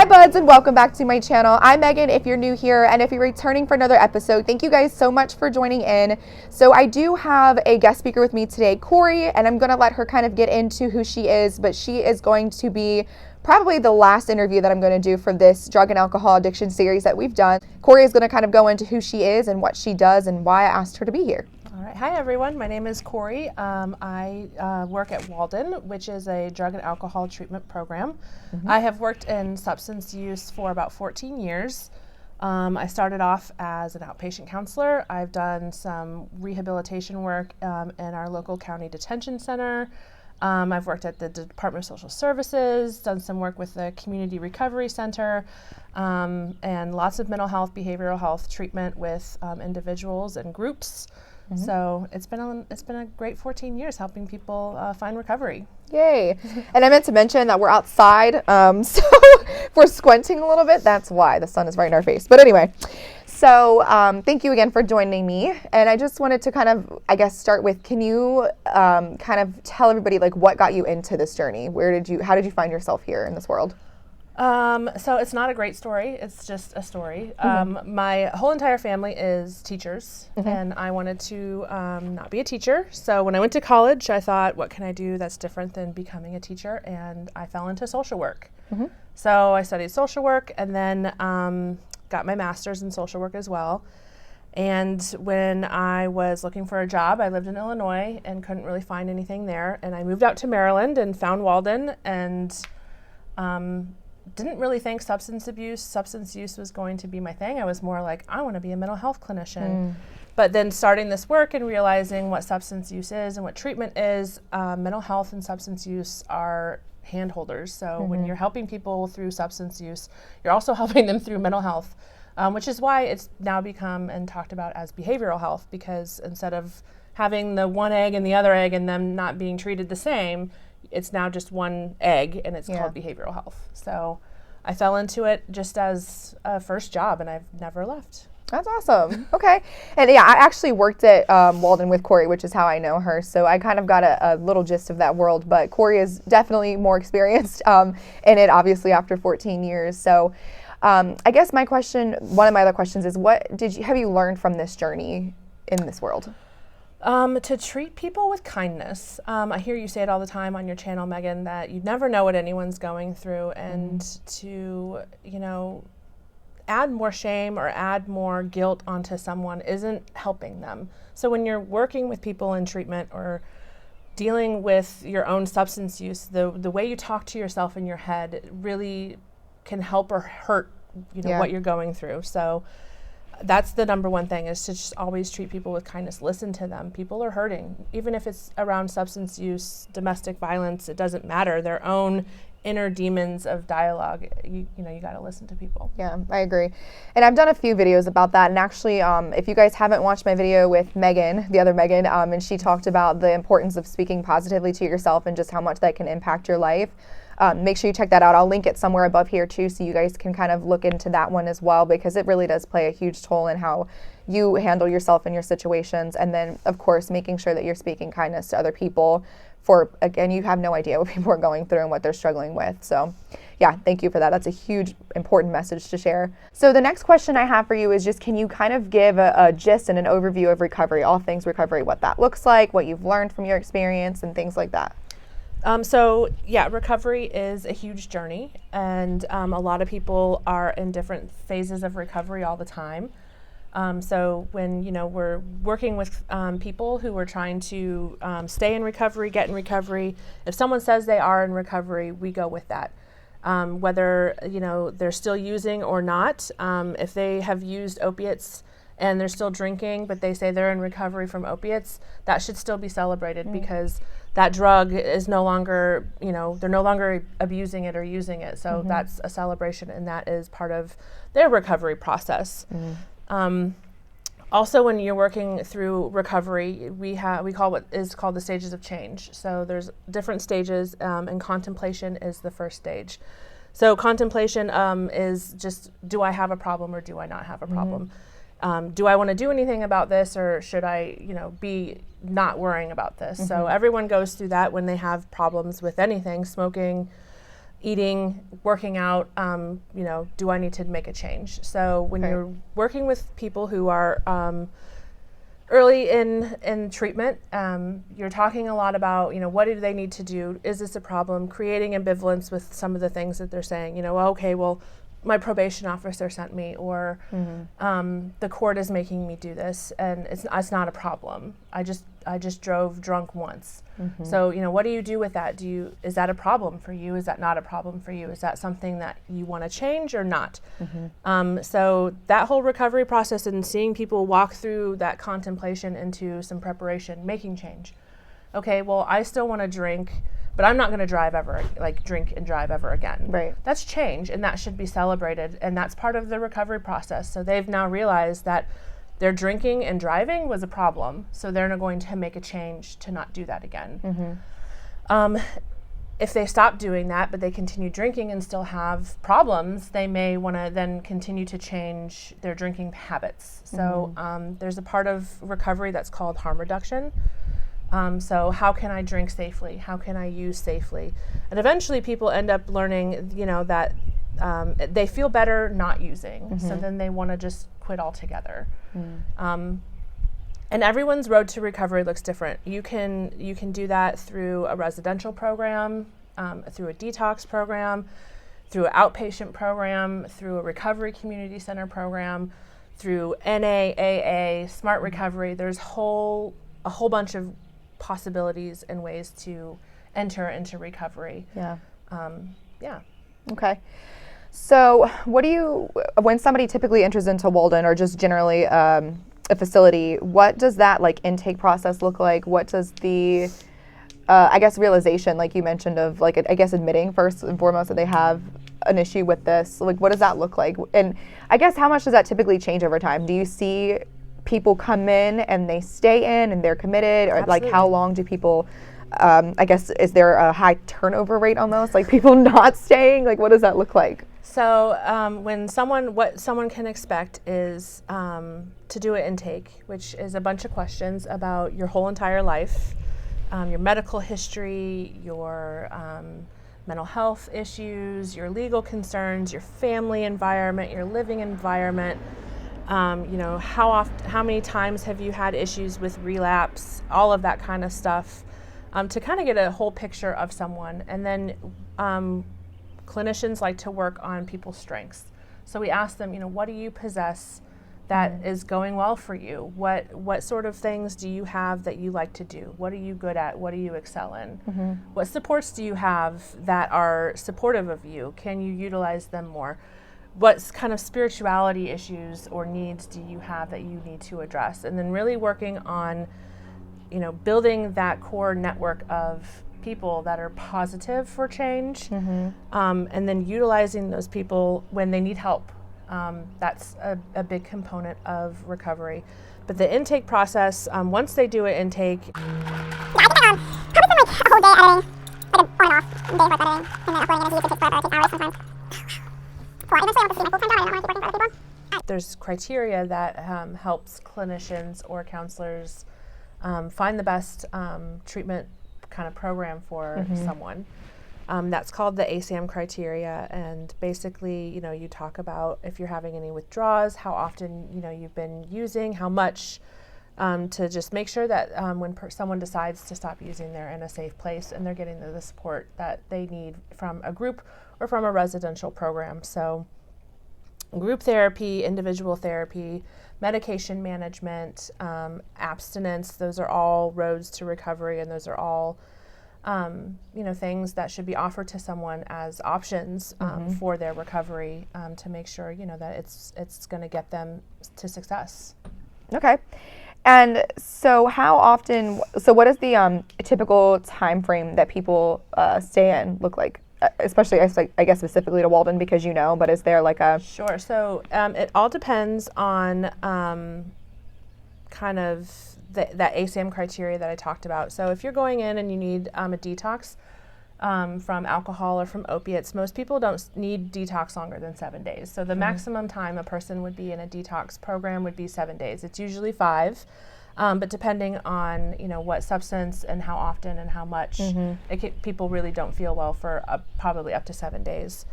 buds, and welcome back to my channel. I'm Megan if you're new here, and if you're returning for another episode, thank you guys so much for joining in. So I do have a guest speaker with me today, Corey, and I'm going to let her kind of get into who she is, but she is going to be probably the last interview that I'm going to do for this drug and alcohol addiction series that we've done. Corey is going to kind of go into who she is and what she does and why I asked her to be here. All right. Hi, everyone. My name is Corey. I work at Walden, which is a drug and alcohol treatment program. I have worked in substance use for about 14 years. I started off as an outpatient counselor. I've done some rehabilitation work in our local county detention center. I've worked at the Department of Social Services, done some work with the Community Recovery Center, and lots of mental health, behavioral health treatment with individuals and groups. So it's been a great 14 years helping people find recovery. Yay. And I meant to mention that we're outside, so if we're squinting a little bit, that's why. The sun is right in our face. But anyway, so thank you again for joining me. And I just wanted to kind of, I guess, start with, can you kind of tell everybody like what got you into this journey? How did you find yourself here in this world? So it's not a great story. It's just a story. My whole entire family is teachers, and I wanted to not be a teacher. So when I went to college, I thought, what can I do that's different than becoming a teacher? And I fell into social work. So I studied social work and then got my master's in social work as well. And when I was looking for a job, I lived in Illinois and couldn't really find anything there. And I moved out to Maryland and found Walden and didn't really think substance use was going to be my thing. I was more like, I want to be a mental health clinician. But then starting this work and realizing what substance use is and what treatment is, mental health and substance use are hand holders. So when you're helping people through substance use, you're also helping them through mental health, which is why it's now become and talked about as behavioral health, because instead of having the one egg and the other egg and them not being treated the same, it's now just one egg, and it's called behavioral health. So I fell into it just as a first job, and I've never left. That's awesome. Okay. And yeah, I actually worked at Walden with Corey, which is how I know her. So I kind of got a little gist of that world, but Corey is definitely more experienced in it, obviously, after 14 years. So I guess one of my other questions is, have you learned from this journey in this world? To treat people with kindness. I hear you say it all the time on your channel, Megan, that you never know what anyone's going through, and to, add more shame or add more guilt onto someone isn't helping them. So when you're working with people in treatment or dealing with your own substance use, the way you talk to yourself in your head really can help or hurt, what you're going through. So that's the number one thing, is to just always treat people with kindness. Listen to them. People are hurting. Even if it's around substance use, domestic violence, it doesn't matter. Their own inner demons of dialogue, you got to listen to people. Yeah, I agree. And I've done a few videos about that. And actually, if you guys haven't watched my video with Megan, the other Megan, and she talked about the importance of speaking positively to yourself and just how much that can impact your life. Make sure you check that out. I'll link it somewhere above here too, so you guys can kind of look into that one as well, because it really does play a huge toll in how you handle yourself in your situations. And then, of course, making sure that you're speaking kindness to other people. Again, you have no idea what people are going through and what they're struggling with. So yeah, thank you for that. That's a huge, important message to share. So the next question I have for you is just, can you kind of give a gist and an overview of recovery, all things recovery, what that looks like, what you've learned from your experience and things like that? Recovery is a huge journey, and a lot of people are in different phases of recovery all the time. So when, we're working with people who are trying to stay in recovery, get in recovery, if someone says they are in recovery, we go with that. Whether, they're still using or not, if they have used opiates and they're still drinking, but they say they're in recovery from opiates, that should still be celebrated, because that drug is no longer, they're no longer abusing it or using it. So that's a celebration, and that is part of their recovery process. Also, when you're working through recovery, we call what is called the stages of change. So there's different stages, and contemplation is the first stage. So contemplation is just, do I have a problem or do I not have a problem? Do I want to do anything about this, or should I, be not worrying about this? So everyone goes through that when they have problems with anything, smoking, eating, working out, you know, do I need to make a change? So when you're working with people who are early in treatment, you're talking a lot about, you know, what do they need to do? Is this a problem? Creating ambivalence with some of the things that they're saying. You know, well, okay, well, my probation officer sent me, or the court is making me do this, and it's not a problem. I just drove drunk once. So, you know, what do you do with that? Is that a problem for you? Is that not a problem for you? Is that something that you want to change or not? So that whole recovery process and seeing people walk through that contemplation into some preparation, making change. Okay, well, I still want to drink, but I'm not going to drink and drive ever again. Right. That's change, and that should be celebrated, and that's part of the recovery process. So they've now realized that their drinking and driving was a problem, so they're not going to make a change to not do that again. If they stop doing that, but they continue drinking and still have problems, they may want to then continue to change their drinking habits. So there's a part of recovery that's called harm reduction. So how can I drink safely? How can I use safely? And eventually people end up learning, you know, that they feel better not using. So then they want to just quit altogether. And everyone's road to recovery looks different. You can do that through a residential program, through a detox program, through an outpatient program, through a recovery community center program, through NAAA, Smart Recovery. There's a whole bunch of possibilities and ways to enter into recovery. Yeah. Yeah. Okay. So when somebody typically enters into Walden, or just generally a facility, what does that like intake process look like? What does the, I guess, realization, like you mentioned, of like, I guess, admitting first and foremost that they have an issue with this, like what does that look like? And I guess how much does that typically change over time? Do you see people come in and they stay in and they're committed, or Absolutely. like how long do people, I guess, is there a high turnover rate almost, like people not staying? Like what does that look like? So what someone can expect is to do an intake, which is a bunch of questions about your whole entire life, your medical history, your mental health issues, your legal concerns, your family environment, your living environment. You know, how many times have you had issues with relapse, all of that kind of stuff, to kind of get a whole picture of someone. And then clinicians like to work on people's strengths. So we ask them, you know, what do you possess that is going well for you? What sort of things do you have that you like to do? What are you good at? What do you excel in? What supports do you have that are supportive of you? Can you utilize them more? What kind of spirituality issues or needs do you have that you need to address? And then really working on, you know, building that core network of people that are positive for change, and then utilizing those people when they need help. That's a big component of recovery. But the intake process, once they do an intake, probably spend like a whole day editing, like an on and off day worth editing, and then uploading it. It usually takes forever. It takes hours sometimes. Well, eventually I want this to be my full-time job. I don't want to keep working for other people. there's criteria that helps clinicians or counselors find the best treatment kind of program for someone. That's called the ASAM criteria, and basically, you know, you talk about if you're having any withdrawals, how often, you know, you've been using, how much, to just make sure that when someone decides to stop using, they're in a safe place and they're getting the support that they need from a group or from a residential program. So group therapy, individual therapy, medication management, abstinence, those are all roads to recovery, and those are all you know, things that should be offered to someone as options for their recovery, to make sure, you know, that it's going to get them to success. Okay. And so how often, so what does the typical time frame that people stay in look like? Especially, I guess, specifically to Walden, because you know, but is there like a... Sure. So it all depends on kind of that ASAM criteria that I talked about. So if you're going in and you need a detox from alcohol or from opiates, most people don't need detox longer than 7 days. So the maximum time a person would be in a detox program would be 7 days. It's usually 5. But depending on, what substance and how often and how much, people really don't feel well for probably up to 7 days.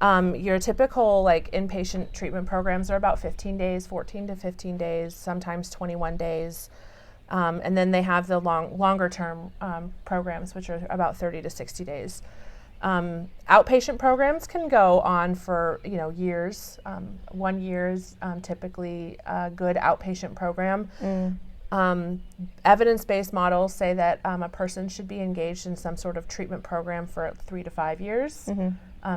Your typical inpatient treatment programs are about 15 days, 14 to 15 days, sometimes 21 days. And then they have the longer term programs, which are about 30 to 60 days. Outpatient programs can go on for years. 1 year is typically a good outpatient program. Evidence-based models say that a person should be engaged in some sort of treatment program for 3 to 5 years,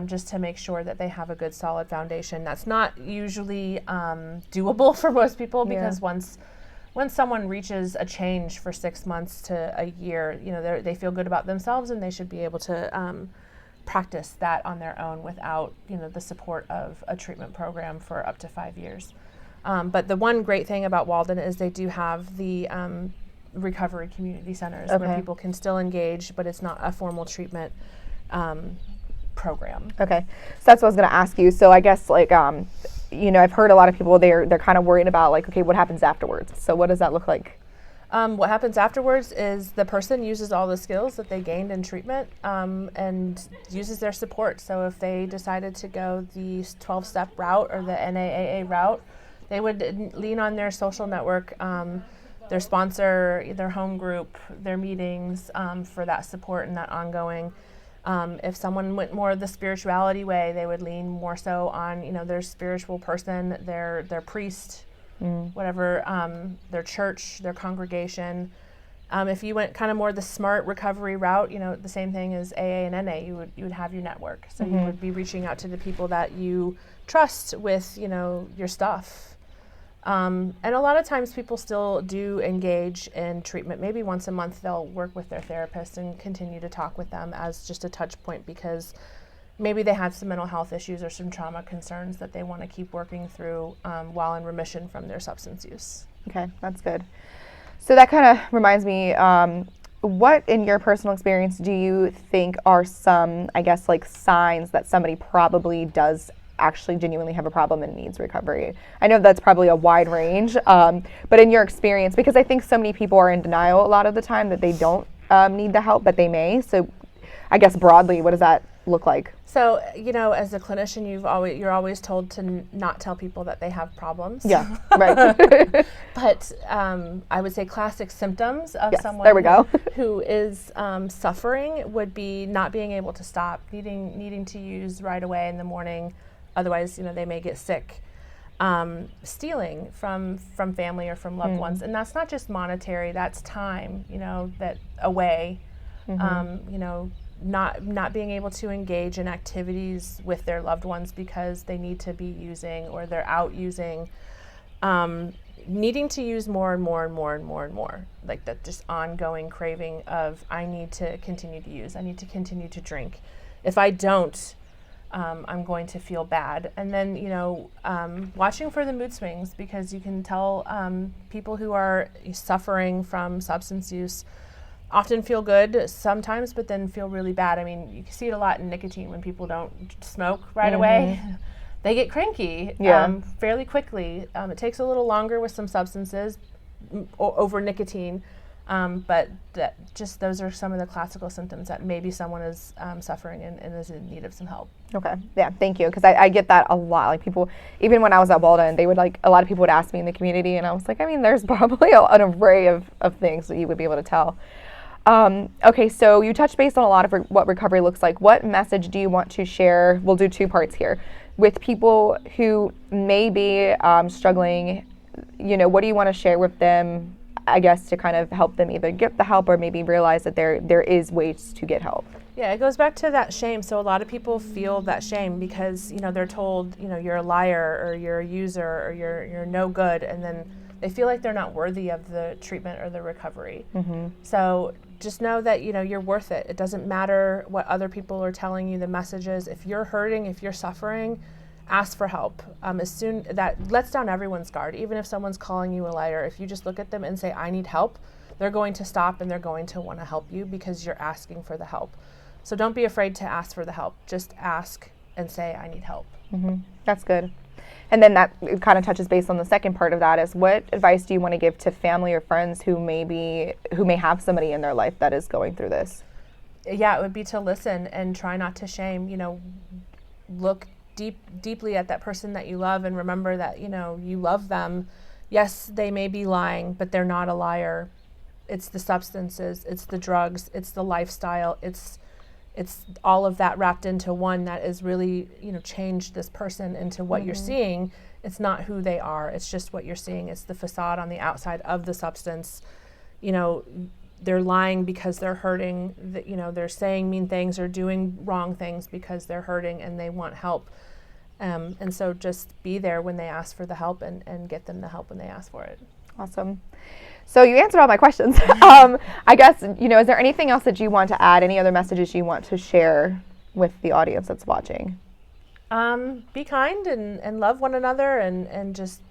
just to make sure that they have a good solid foundation. That's not usually doable for most people, because once someone reaches a change for 6 months to a year, they feel good about themselves, and they should be able to practice that on their own without the support of a treatment program for up to 5 years. But the one great thing about Walden is they do have the recovery community centers where people can still engage, but it's not a formal treatment program. Okay, so that's what I was going to ask you. So I guess I've heard a lot of people, they're kind of worried about okay, what happens afterwards? So what does that look like? What happens afterwards is the person uses all the skills that they gained in treatment and uses their support. So if they decided to go the 12-step route or the NAAA route, they would lean on their social network, their sponsor, their home group, their meetings for that support and that ongoing. If someone went more the spirituality way, they would lean more so on their spiritual person, their priest, whatever, their church, their congregation. If you went kind of more the smart recovery route, the same thing as AA and NA, you would have your network. So you would be reaching out to the people that you trust with your stuff. And a lot of times people still do engage in treatment. Maybe once a month they'll work with their therapist and continue to talk with them as just a touch point, because maybe they had some mental health issues or some trauma concerns that they want to keep working through while in remission from their substance use. Okay, that's good. So that kind of reminds me, what in your personal experience do you think are some, signs that somebody probably does actually genuinely have a problem and needs recovery? I know that's probably a wide range, but in your experience, because I think so many people are in denial a lot of the time that they don't need the help, but they may. So I guess broadly, what does that look like? So, as a clinician, you're always told to not tell people that they have problems. Yeah, right. But I would say classic symptoms of someone there we go. who is suffering would be not being able to stop, needing to use right away in the morning. Otherwise, they may get sick. Stealing from family or from loved ones, and that's not just monetary. That's time. That away. Not being able to engage in activities with their loved ones because they need to be using or they're out using, needing to use more and more and more and more and more, like that just ongoing craving of I need to continue to use, I need to continue to drink. If I don't, I'm going to feel bad. And then, watching for the mood swings, because you can tell people who are suffering from substance use often feel good sometimes, but then feel really bad. I mean, you can see it a lot in nicotine when people don't smoke right away. They get cranky fairly quickly. It takes a little longer with some substances over nicotine, but those are some of the classical symptoms that maybe someone is suffering and is in need of some help. Okay, yeah, thank you, because I get that a lot. Like people, even when I was at Walden, they would a lot of people would ask me in the community, and I was like, there's probably an array of things that you would be able to tell. Okay, so you touched base on a lot of what recovery looks like. What message do you want to share? We'll do 2 parts here. With people who may be struggling, what do you want to share with them, I guess, to kind of help them either get the help or maybe realize that there is ways to get help? Yeah, it goes back to that shame. So a lot of people feel that shame because, they're told, you're a liar or you're a user or you're no good, and then they feel like they're not worthy of the treatment or the recovery. So just know that, you're worth it. It doesn't matter what other people are telling you the messages. If you're hurting, if you're suffering, ask for help. That lets down everyone's guard. Even if someone's calling you a liar, if you just look at them and say, I need help, they're going to stop and they're going to want to help you because you're asking for the help. So don't be afraid to ask for the help. Just ask and say, I need help. That's good. And then that kind of touches base on the second part of that is, what advice do you want to give to family or friends who may have somebody in their life that is going through this? Yeah, it would be to listen and try not to shame. Look deeply at that person that you love and remember that, you love them. Yes, they may be lying, but they're not a liar. It's the substances, it's the drugs, it's the lifestyle, it's all of that wrapped into one that is really, changed this person into what you're seeing. It's not who they are. It's just what you're seeing. It's the facade on the outside of the substance. They're lying because they're hurting. They're saying mean things or doing wrong things because they're hurting and they want help. And so just be there when they ask for the help and get them the help when they ask for it. Awesome. So you answered all my questions. I guess, is there anything else that you want to add? Any other messages you want to share with the audience that's watching? Be kind and love one another and just,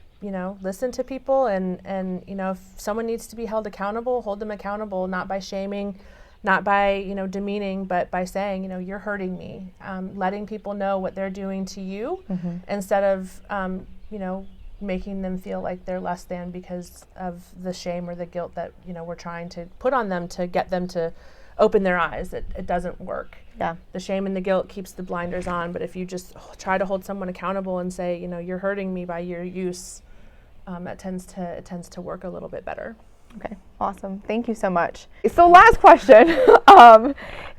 listen to people and if someone needs to be held accountable, hold them accountable, not by shaming, not by, demeaning, but by saying, you're hurting me. Letting people know what they're doing to you instead of, making them feel like they're less than because of the shame or the guilt that, we're trying to put on them to get them to open their eyes. It doesn't work. Yeah. The shame and the guilt keeps the blinders on, but if you just try to hold someone accountable and say, you're hurting me by your use, it tends to work a little bit better. Okay, awesome. Thank you so much. So last question,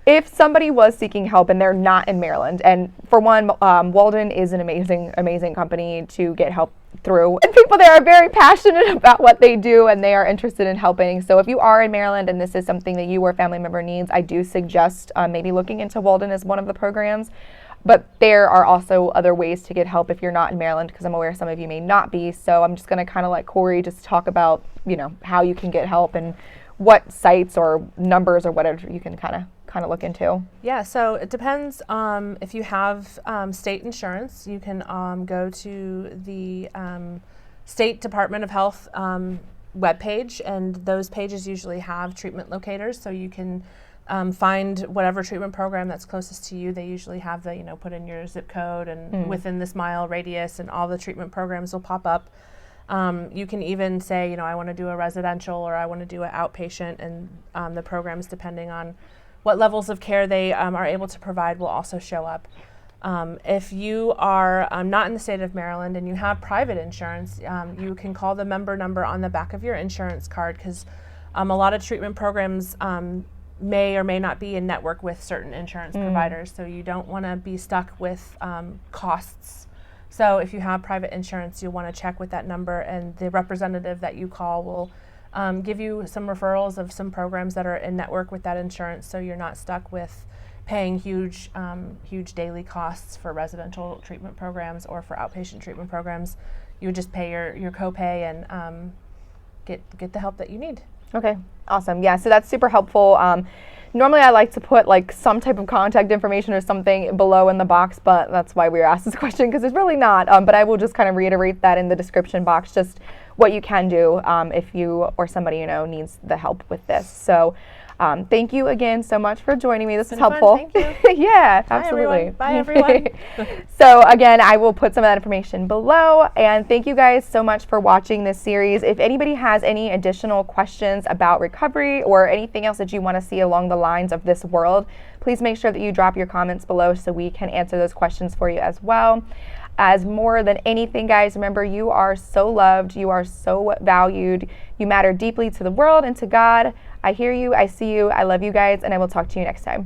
if somebody was seeking help and they're not in Maryland, and for one, Walden is an amazing company to get help through, and people there are very passionate about what they do and they are interested in helping. So if you are in Maryland and this is something that you or a family member needs, I do suggest maybe looking into Walden as one of the programs. But there are also other ways to get help if you're not in Maryland, because I'm aware some of you may not be. So I'm just going to kind of let Corey just talk about, how you can get help and what sites or numbers or whatever you can kind of look into. Yeah, so it depends. If you have state insurance, you can go to the State Department of Health webpage, and those pages usually have treatment locators, so you can find whatever treatment program that's closest to you. They usually have the, put in your zip code and within this mile radius, and all the treatment programs will pop up. You can even say, I want to do a residential or I want to do an outpatient, and the programs, depending on what levels of care they are able to provide, will also show up. If you are not in the state of Maryland and you have private insurance, you can call the member number on the back of your insurance card, because a lot of treatment programs may or may not be in network with certain insurance providers, so you don't want to be stuck with costs. So if you have private insurance, you'll want to check with that number, and the representative that you call will give you some referrals of some programs that are in network with that insurance, so you're not stuck with paying huge daily costs for residential treatment programs or for outpatient treatment programs. You would just pay your copay and get the help that you need. Okay, awesome. Yeah, so that's super helpful. Normally I like to put some type of contact information or something below in the box, but that's why we were asked this question, because it's really not. But I will just kind of reiterate that in the description box, just what you can do if you or somebody needs the help with this. So thank you again so much for joining me. This is helpful. Fun. Thank you. Yeah, absolutely. Bye, everyone. So again, I will put some of that information below, and thank you guys so much for watching this series. If anybody has any additional questions about recovery or anything else that you want to see along the lines of this world, please make sure that you drop your comments below so we can answer those questions for you as well. As more than anything, guys, remember, you are so loved, you are so valued, you matter deeply to the world and to God. I hear you, I see you, I love you guys, and I will talk to you next time.